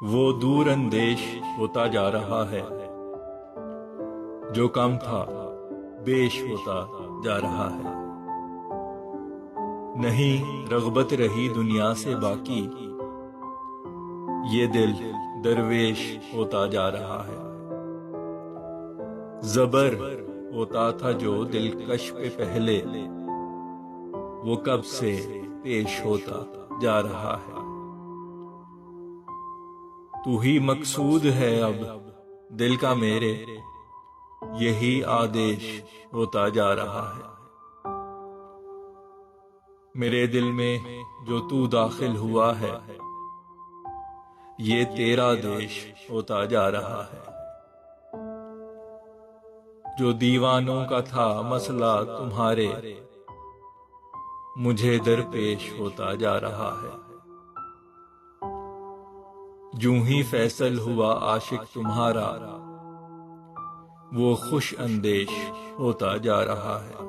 वो दूर अंदेश होता जा रहा है, जो कम था बेश होता जा रहा है। नहीं रग़बत रही दुनिया से बाकी, ये दिल दरवेश होता जा रहा है। ज़बर होता था जो दिलकश पे पहले, वो कब से पेश होता जा रहा है। तू ही मकसूद है अब दिल का मेरे, यही आदेश होता जा रहा है। मेरे दिल में जो तू दाखिल हुआ है, ये तेरा देश होता जा रहा है। जो दीवानों का था मसला तुम्हारे, मुझे दरपेश होता जा रहा है। यूं ही फैसल हुआ आशिक तुम्हारा, वो खुश अंदेश होता जा रहा है।